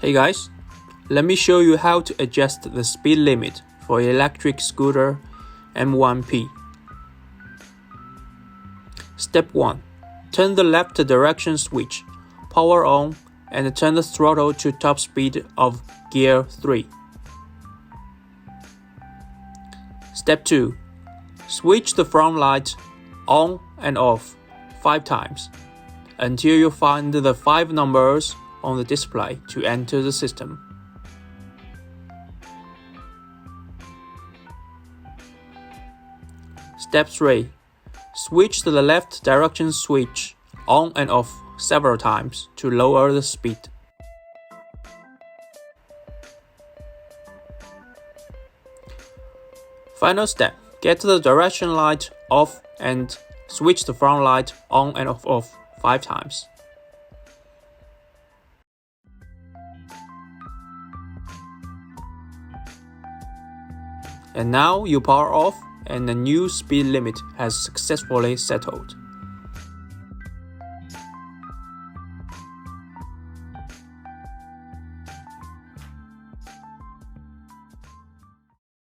Hey guys, let me show you how to adjust the speed limit for electric scooter M1p. Step 1. Turn the left direction switch, power on, and turn the throttle to top speed of gear 3. Step 2. Switch the front light on and off 5 times until you find the 5 numbers on the display to enter the system. Step 3. Switch the left direction switch on and off several times to lower the speed. Final step. Get the direction light off and switch the front light on and off 5 times. And now you power off and the new speed limit has successfully settled.